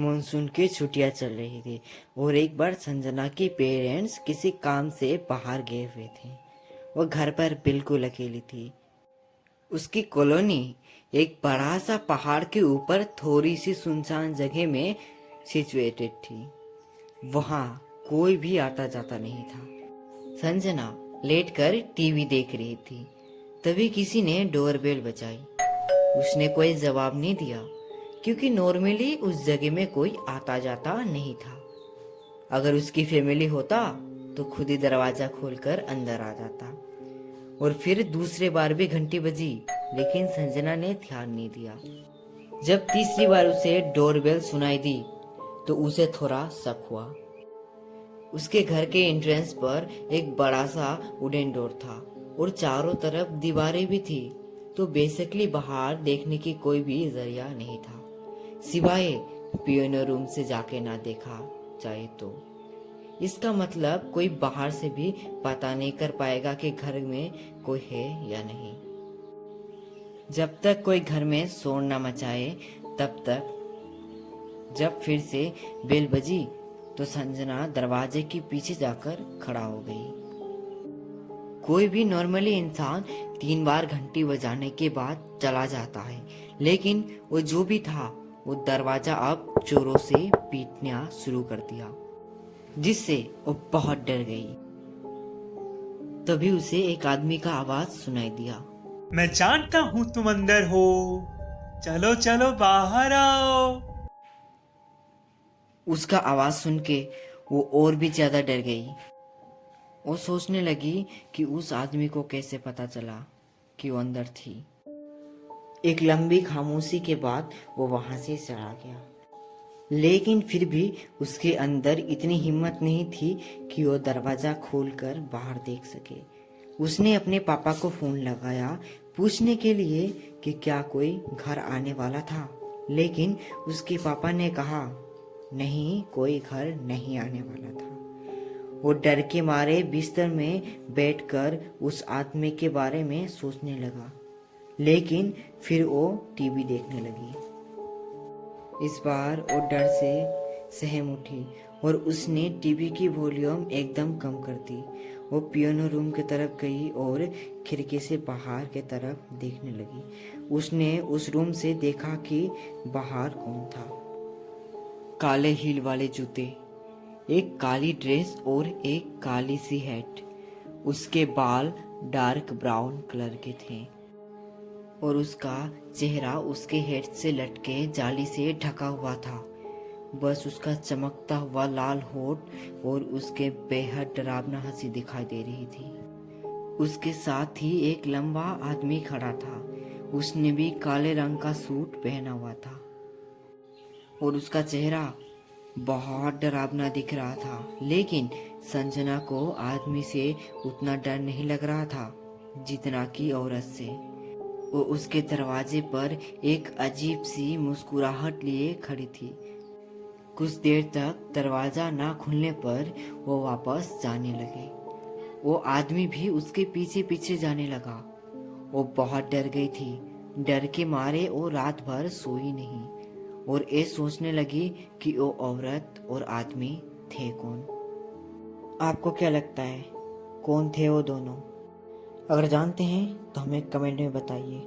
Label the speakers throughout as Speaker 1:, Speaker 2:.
Speaker 1: Monsoon की छुट्टियां चल रही थी और एक बार संजना के पेरेंट्स किसी काम से बाहर गए हुए थे। वो घर पर बिल्कुल अकेली थी। उसकी कॉलोनी एक बड़ा सा पहाड़ के ऊपर थोड़ी सी सुनसान जगह में सिचुएटेड थी। वहां कोई भी आता जाता नहीं था। संजना लेटकर टीवी देख रही थी। तभी किसी ने डोरबेल बजाई। उसने कोई जवाब नहीं दिया क्योंकि नॉर्मली उस जगह में कोई आता जाता नहीं था। अगर उसकी फैमिली होता तो खुद ही दरवाजा खोलकर अंदर आ जाता। और फिर दूसरे बार भी घंटी बजी, लेकिन संजना ने ध्यान नहीं दिया। जब तीसरी बार उसे डोरबेल सुनाई दी तो उसे थोड़ा शक हुआ। उसके घर के एंट्रेंस पर एक बड़ा सा वुडन डोर था और चारों तरफ दीवारें भी थी। तो बेसिकली बाहर देखने की कोई भी जरिया नहीं था, सिवाय पियोनो रूम से जाके ना देखा जाए तो। इसका मतलब कोई बाहर से भी पता नहीं कर पाएगा कि घर में कोई है या नहीं। जब तक कोई घर में शोर न मचाए तब तक। जब फिर से बेल बजी तो संजना दरवाजे के पीछे जाकर खड़ा हो गई। कोई भी नॉर्मली इंसान 3 बार घंटी बजाने के बाद चला जाता है, लेकिन वो जो भी था वो दरवाजा अब जोरों से पीटना शुरू कर दिया, जिससे वो बहुत डर गई। तभी उसे एक आदमी का आवाज सुनाई दिया।
Speaker 2: मैं जानता हूं तुम अंदर हो, चलो चलो बाहर आओ।
Speaker 1: उसका आवाज सुन के वो और भी ज्यादा डर गई। वो सोचने लगी कि उस आदमी को कैसे पता चला कि वो अंदर थी। एक लंबी खामोशी के बाद वो वहां से चला गया, लेकिन फिर भी उसके अंदर इतनी हिम्मत नहीं थी कि वो दरवाजा खोलकर बाहर देख सके। उसने अपने पापा को फोन लगाया पूछने के लिए कि क्या कोई घर आने वाला था, लेकिन उसके पापा ने कहा नहीं, कोई घर नहीं आने वाला था। वो डर के मारे बिस्तर में बैठकर उस आदमी के बारे में सोचने लगा, लेकिन फिर वो टीवी देखने लगी। इस बार वो डर से सहम उठी और उसने टीवी की वॉल्यूम एकदम कम कर दी। वो पियानो रूम की तरफ गई और खिड़की से बाहर की तरफ देखने लगी। उसने उस रूम से देखा कि बाहर कौन था। काले हील वाले जूते, एक काली ड्रेस और एक काली सी हैट। उसके बाल डार्क ब्राउन कलर के थे और उसका चेहरा उसके हेड से लटके जाली से ढका हुआ था। बस उसका चमकता हुआ लाल होठ और उसके बेहद डरावना हंसी दिखाई दे रही थी। उसके साथ ही एक लंबा आदमी खड़ा था। उसने भी काले रंग का सूट पहना हुआ था और उसका चेहरा बहुत डरावना दिख रहा था। लेकिन संजना को आदमी से उतना डर नहीं लग रहा था जितना कि औरत से। वो उसके दरवाजे पर एक अजीब सी मुस्कुराहट लिए खड़ी थी। कुछ देर तक दरवाजा ना खुलने पर वो वापस जाने लगे। वो आदमी भी उसके पीछे पीछे जाने लगा। वो बहुत डर गई थी। डर के मारे वो रात भर सोई नहीं और ये सोचने लगी कि वो औरत और आदमी थे कौन। आपको क्या लगता है कौन थे वो दोनों? अगर जानते हैं तो हमें कमेंट में बताइए।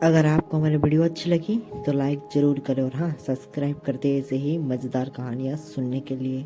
Speaker 1: अगर आपको हमारी वीडियो अच्छी लगी तो लाइक ज़रूर करें और हाँ, सब्सक्राइब करते ऐसे ही मज़ेदार कहानियाँ सुनने के लिए।